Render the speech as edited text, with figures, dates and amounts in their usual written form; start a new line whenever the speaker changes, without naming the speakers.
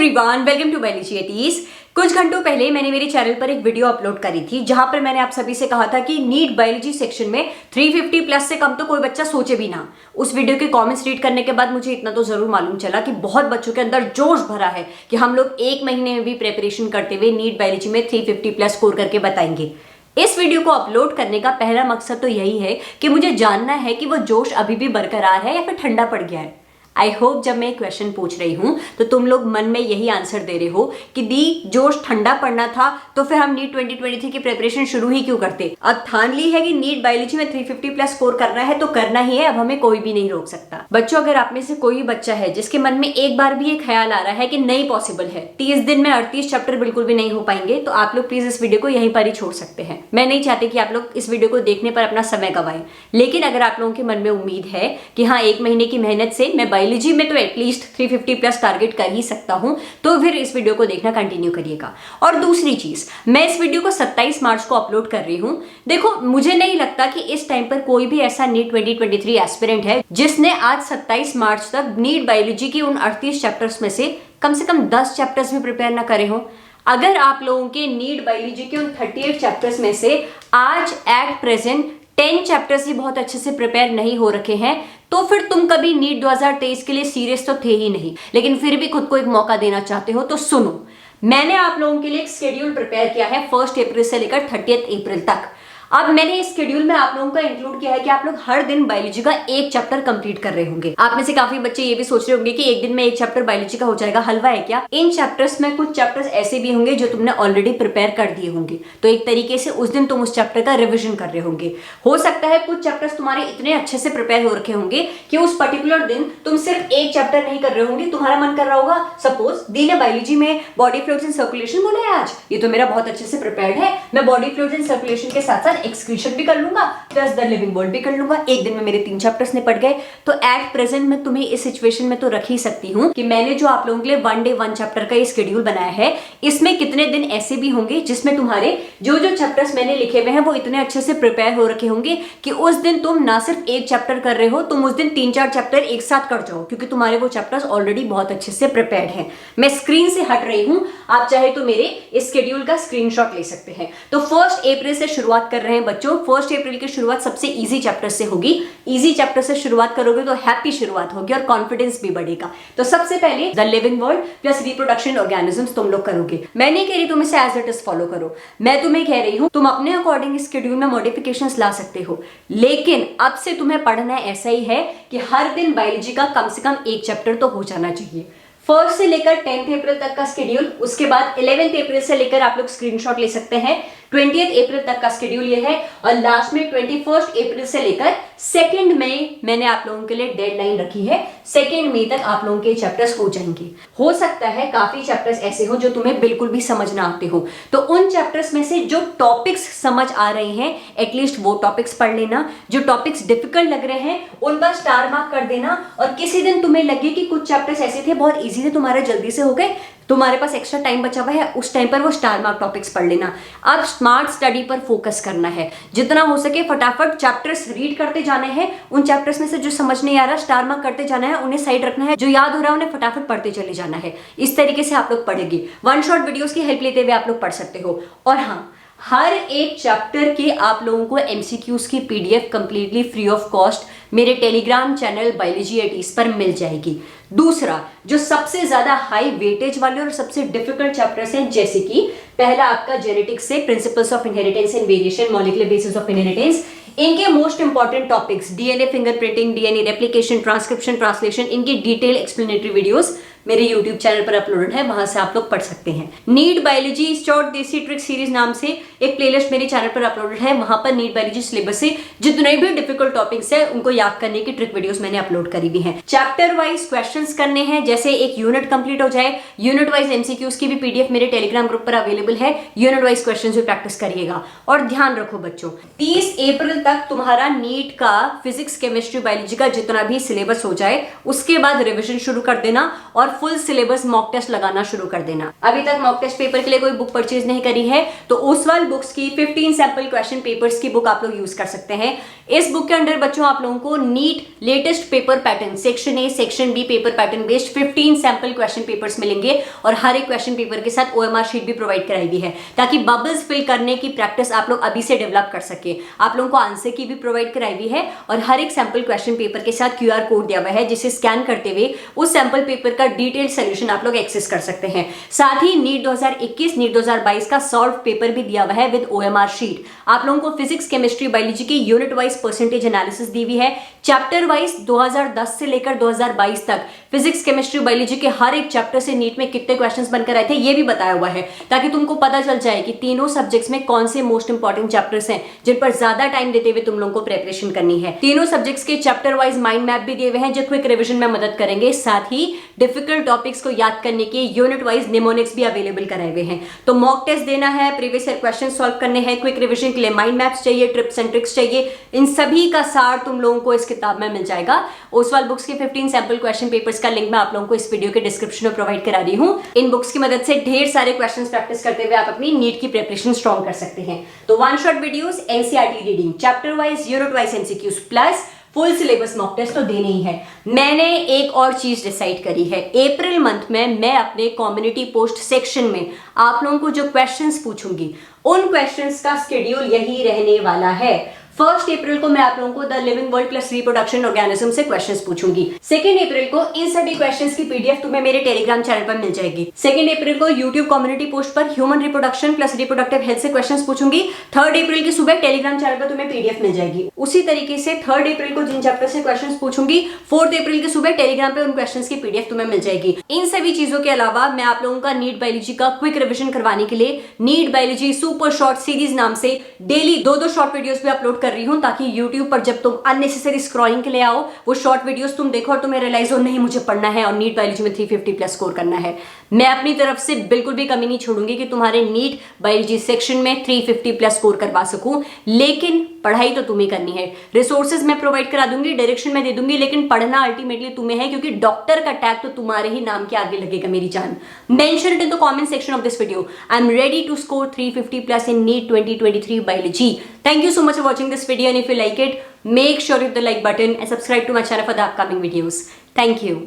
Everyone, welcome to biology eighties. कुछ घंटों पहले मैंने मेरे चैनल पर एक वीडियो अपलोड करी थी जहां पर मैंने आप सभी से कहा था कि नीट बायोलॉजी सेक्शन में 350 प्लस से कम तो कोई बच्चा सोचे भी ना। उस वीडियो के कमेंट्स रीड करने के बाद मुझे इतना तो जरूर मालूम चला कि बहुत बच्चों के अंदर जोश भरा है कि हम लोग एक महीने में भी प्रिपरेशन करते हुए नीट बायोलॉजी में 350 प्लस स्कोर करके बताएंगे। इस वीडियो को अपलोड करने का पहला मकसद तो यही है कि मुझे जानना है कि वो जोश अभी भी बरकरार है या फिर ठंडा पड़ गया है। आई होप जब मैं क्वेश्चन पूछ रही हूं तो तुम लोग मन में यही आंसर दे रहे हो कि दी जोश ठंडा पड़ना था तो फिर हम नीट 2023 की प्रिपरेशन शुरू ही क्यों करते। अब ठान ली है कि नीट बायोलॉजी में 350 प्लस स्कोर करना है तो करना ही है, अब हमें कोई भी नहीं रोक सकता। बच्चों, अगर आप में से कोई भी बच्चा है जिसके मन में एक बार भी ये ख्याल आ रहा है कि नहीं पॉसिबल है, 30 दिन में 38 चैप्टर बिल्कुल भी नहीं हो पाएंगे, तो आप लोग प्लीज इस वीडियो को यहीं पर ही छोड़ सकते हैं। मैं नहीं चाहती कि आप लोग इस वीडियो को देखने पर अपना समय गवाएं, लेकिन अगर आप लोगों के मन में उम्मीद है कि हाँ, एक महीने की मेहनत से मैं बायोलॉजी में तो एटलीस्ट 350 प्लस टारगेट कर ही सकता हूं, तो फिर इस वीडियो को देखना कंटिन्यू करिएगा। और दूसरी चीज, मैं इस वीडियो को 27 मार्च को अपलोड कर रही हूं। देखो, मुझे नहीं लगता कि इस टाइम पर कोई भी ऐसा नीट 2023 एस्पिरेंट है जिसने आज 27 मार्च तक नीट बायोलॉजी की उन 38 चैप्टर्स में से कम 10 चैप्टर्स भी प्रिपेयर ना करे हो। अगर आप लोगों के नीट बायोलॉजी के उन 38 चैप्टर्स में से आज एट प्रेजेंट 10 चैप्टर्स ही बहुत अच्छे से प्रिपेयर नहीं हो रखे हैं, तो फिर तुम कभी नीट 2023 के लिए सीरियस तो थे ही नहीं, लेकिन फिर भी खुद को एक मौका देना चाहते हो। तो सुनो, मैंने आप लोगों के लिए एक शेड्यूल प्रिपेयर किया है 1 अप्रैल से लेकर 30 अप्रैल तक। अब मैंने इस शेड्यूल में आप लोगों का इंक्लूड किया है कि आप लोग हर दिन बायोलॉजी का एक चैप्टर कंप्लीट कर रहे होंगे। आप में से काफी बच्चे ये भी सोच रहे होंगे कि एक दिन में एक चैप्टर बायोलॉजी का हो जाएगा, हलवा है क्या। इन चैप्टर्स में कुछ चैप्टर्स ऐसे भी होंगे जो तुमने ऑलरेडी प्रिपेयर कर दिए होंगे, तो एक तरीके से उस दिन तुम उस चैप्टर का रिविजन कर रहे होंगे। हो सकता है कुछ चैप्टर्स तुम्हारे इतने अच्छे से प्रिपेयर हो रखे होंगे कि उस पर्टिकुलर दिन तुम सिर्फ एक चैप्टर नहीं कर रहे होंगे, तुम्हारा मन कर रहा होगा, सपोज दी ने बायोलॉजी में बॉडी फ्लूइड्स एंड सर्कुलेशन बोला है आज, ये तो मेरा बहुत अच्छे से प्रिपेयर्ड है, मैं बॉडी फ्लूइड्स एंड सर्कुलेशन के साथ साथ एक्सक्रीशन भी कर लूंगा, प्लस द लिविंग वर्ल्ड भी कर लूंगा, एक दिन में मेरे 3 चैप्टर्स निपट गए। तो एट प्रेजेंट मैं तुम्हें इस सिचुएशन में तो रख ही सकती हूँ कि मैंने जो आप लोगों के लिए 1 डे 1 चैप्टर का ये शेड्यूल बनाया है, इसमें कितने दिन ऐसे भी होंगे जिसमें तुम्हारे जो चैप्टर्स मैंने लिखे हुए हैं वो इतने अच्छे से प्रिपेयर हो रखे होंगे कि उस दिन तुम ना सिर्फ एक चैप्टर कर रहे हो, तुम उस दिन 3-4 चैप्टर एक साथ कर जाओ, क्योंकि तुम्हारे वो चैप्टर्स ऑलरेडी बहुत अच्छे से प्रिपेयर्ड हैं। मैं स्क्रीन से हट रही हूं, आप चाहे तो मेरे इस शेड्यूल का स्क्रीनशॉट ले सकते हैं। तो 1 अप्रैल से शुरुआत कर रहे हैं बच्चों। 1 अप्रैल की शुरुआत सबसे इजी चैप्टर से होगी। इजी चैप्टर से शुरुआत करोगे तो हैप्पी शुरुआत होगी और कॉन्फिडेंस भी बढ़ेगा। तो सबसे पहले the living world plus reproduction organisms तुम लोग करोगे। मैं नहीं कह रही तुम इसे एज इट इज फॉलो करो, मैं तुम्हें कह रही हूं तुम अपने अकॉर्डिंग इस शेड्यूल में मॉडिफिकेशंस ला सकते हो, लेकिन अब से तुम्हें पढ़ना ऐसा ही है कि हर दिन बायोलॉजी का कम से कम एक चैप्टर तो हो जाना चाहिए। 1 से लेकर 10 अप्रैल तक का शेड्यूल, उसके बाद 11 अप्रैल से लेकर आप लोग स्क्रीनशॉट ले सकते हैं, 20 अप्रैल तक का शेड्यूल ये है, और लास्ट में 21 अप्रैल से लेकर 2 मई मैंने आप लोगों के लिए डेडलाइन रखी है। 2 मई तक आप लोगों के चैप्टर्स हो जाएंगे। हो सकता है काफी चैप्टर्स ऐसे हो जो तुम्हें बिल्कुल भी समझ ना आते हो, तो उन चैप्टर्स में से जो टॉपिक्स समझ आ रहे हैं एटलीस्ट वो टॉपिक्स पढ़ लेना। जो टॉपिक्स डिफिकल्ट लग रहे हैं उन पर स्टार मार्क कर देना, और किसी दिन तुम्हें लगे कि कुछ चैप्टर्स ऐसे थे बहुत इजी थे, तुम्हारे जल्दी से हो गए, तुम्हारे पास एक्स्ट्रा टाइम बचा हुआ है, उस टाइम पर वो स्टार मार्क टॉपिक्स पढ़ लेना। अब स्मार्ट स्टडी पर फोकस करना है, जितना हो सके फटाफट चैप्टर्स रीड करते जाने हैं। उन चैप्टर्स में से जो समझ नहीं आ रहा स्टार मार्क करते जाना है, उन्हें साइड रखना है, जो याद हो रहा है उन्हें फटाफट पढ़ते चले जाना है। इस तरीके से आप लोग पढ़ेंगे। 1 शॉट वीडियोस की हेल्प लेते हुए आप लोग पढ़ सकते हो। और हाँ, हर एक चैप्टर के आप लोगों को एमसीक्यूज की PDF completely free of cost मेरे टेलीग्राम चैनल बायोलॉजी एटीज पर मिल जाएगी। दूसरा, जो सबसे ज्यादा हाई वेटेज वाले और सबसे डिफिकल्ट चैप्टर्स हैं, जैसे कि पहला आपका जेनेटिक्स से principles of inheritance and variation, molecular basis of inheritance, इनके most important topics DNA fingerprinting, DNA replication, transcription, translation, इनकी डिटेल एक्सप्लेनेटरी वीडियोस मेरे YouTube चैनल पर अपलोडेड है, वहां से आप लोग पढ़ सकते हैं। NEET biology short desi trick series नाम से एक प्लेलिस्ट मेरे चैनल पर अपलोडेड है, वहां पर नीट बायोलॉजी सिलेबस से जितने भी डिफिकल्ट टॉपिक्स है उनको याद करने की ट्रिक वीडियोस मैंने अपलोड करी भी हैं। चैप्टर वाइज क्वेश्चंस करने हैं, जैसे एक यूनिट कंप्लीट हो जाए, यूनिट वाइज एमसीक्यूज की भी पीडीएफ मेरे टेलीग्राम ग्रुप पर अवेलेबल है, यूनिट वाइज क्वेश्चंस भी प्रैक्टिस करिएगा। और ध्यान रखो बच्चों, 30 अप्रैल तक तुम्हारा नीट का फिजिक्स, केमिस्ट्री, बायोलॉजी का जितना भी सिलेबस हो जाए उसके बाद रिविजन शुरू कर देना, और फुल सिलेबस मॉक टेस्ट लगाना शुरू कर देना। अभी तक मॉक टेस्ट पेपर के लिए कोई बुक परचेज नहीं करी है तो ओसवाल बुक्स की 15 सैंपल क्वेश्चन पेपर्स की बुक आप लोग यूज कर सकते हैं। इस बुक के अंदर बच्चों आप लोगों को NEET latest paper pattern section A section B paper pattern based 15 sample question papers मिलेंगे और हर एक क्वेश्चन पेपर के साथ OMR शीट भी प्रोवाइड कराई हुई है ताकि बबल्स फिल करने की प्रैक्टिस आप लोग अभी से डेवलप कर सके। आप लोगों को आंसर की भी प्रोवाइड कराई हुई है और हर एक सैंपल क्वेश्चन पेपर के साथ QR कोड दिया हुआ है जिसे स्कैन करते हुए उस सैंपल पेपर का डिटेल्ड सोल्यूशन आप लोग एक्सेस कर सकते हैं। साथ ही नीट 2021 नीट 2022 का सॉल्व पेपर भी दिया हुआ है विद OMR शीट। आप लोगों को फिजिक्स केमिस्ट्री बायोलॉजी की यूनिट वाइज परसेंटेज एनालिसिस दी हुई है। चैप्टर वाइज 2010 से लेकर 2022 तक फिजिक्स केमिस्ट्री बायोलॉजी के हर एक चैप्टर से नीट में कितने क्वेश्चंस बनकर आए थे ये भी बताया हुआ है ताकि तुमको पता चल जाए कि तीनों सब्जेक्ट्स में कौन से मोस्ट इंपॉर्टेंट चैप्टर्स हैं जिन पर ज्यादा टाइम देते हुए तुम लोगों को प्रिपरेशन करनी है। तीनों सब्जेक्ट्स के चैप्टर वाइज माइंड मैप भी दिए हुए हैं जो क्विक रिवीजन में मदद करेंगे। साथ ही डिफिकल्ट टॉपिक्स को याद करने के यूनिट वाइज निमोनिक्स भी अवेलेबल कराए हुए हैं। तो मॉक टेस्ट देना है, प्रीवियस ईयर क्वेश्चन सॉल्व करने हैं, क्विक रिवीजन के लिए माइंड मैप्स चाहिए, ट्रिप्स एंड ट्रिक्स चाहिए, इन सभी का सार तुम लोगों को इस किताब में मिल जाएगा। ओसवाल बुक्स के 15 सैंपल क्वेश्चन पेपर्स का लिंक मैं आप लोगों को इस वीडियो के डिस्क्रिप्शन में प्रोवाइड करा रही हूं। इन बुक्स की मदद से ढेर सारे क्वेश्चंस प्रैक्टिस करते हुए आप अपनी नीट की प्रिपरेशन स्ट्रॉन्ग कर सकते हैं। तो one shot videos, NCERT reading, chapter wise unit wise MCQs plus full syllabus mock test तो देने ही है। मैंने एक और चीज डिसाइड करी है, अप्रैल मंथ में मैं अपने कम्युनिटी पोस्ट सेक्शन में आप लोगों को जो क्वेश्चंस पूछूंगी उन क्वेश्चंस का शेड्यूल यही रहने वाला है। 1 अप्रैल को मैं आप लोगों को the living world plus reproduction organism से क्वेश्चंस पूछूंगी। 2 अप्रैल को इन सभी क्वेश्चंस की PDF तुम्हें मेरे टेलीग्राम चैनल पर मिल जाएगी। 2 अप्रैल को यूट्यूब कम्युनिटी पोस्ट पर human reproduction plus reproductive health से क्वेश्चंस पूछूंगी। 3 अप्रैल की सुबह टेलीग्राम चैनल पर तुम्हें PDF मिल जाएगी। उसी तरीके से 3 अप्रैल को जिन चैप्टर से क्वेश्चंस पूछूंगी 4 अप्रैल की सुबह टेलीग्राम पे उन क्वेश्चंस की PDF तुम्हें मिल जाएगी। इन सभी चीजों के अलावा मैं आप लोगों का नीट बायोलॉजी का क्विक रिवीजन करवाने के लिए NEET biology super short series नाम से डेली 2-2 शॉर्ट वीडियोस भी अपलोड कर रही हूं ताकि YouTube पर जब तुम अननेसेसरी स्क्रॉलिंग के लिए आओ वो शॉर्ट वीडियोस तुम देखो और तुम्हें रियलाइज हो नहीं मुझे पढ़ना है और नीट बायोलॉजी में 350 प्लस स्कोर करना है। मैं अपनी तरफ से बिल्कुल भी कमी नहीं छोड़ूंगी कि तुम्हारे नीट बायोलॉजी सेक्शन में 350 प्लस स्कोर करवा सकूं, लेकिन पढ़ाई तो तुम्हें करनी है। रिसोर्सेज मैं प्रोवाइड करा दूंगी, डायरेक्शन मैं दे दूंगी, लेकिन पढ़ना अल्टीमेटली तुम्हें है क्योंकि डॉक्टर का टैग तो तुम्हारे ही नाम के आगे लगेगा मेरी जान। Mention it in the comment section of this video. I am ready to score 350 plus in NEET 2023 biology. Thank you so much for watching this video, and if you like it, make sure you hit the like button and subscribe to my channel for the upcoming videos. Thank you.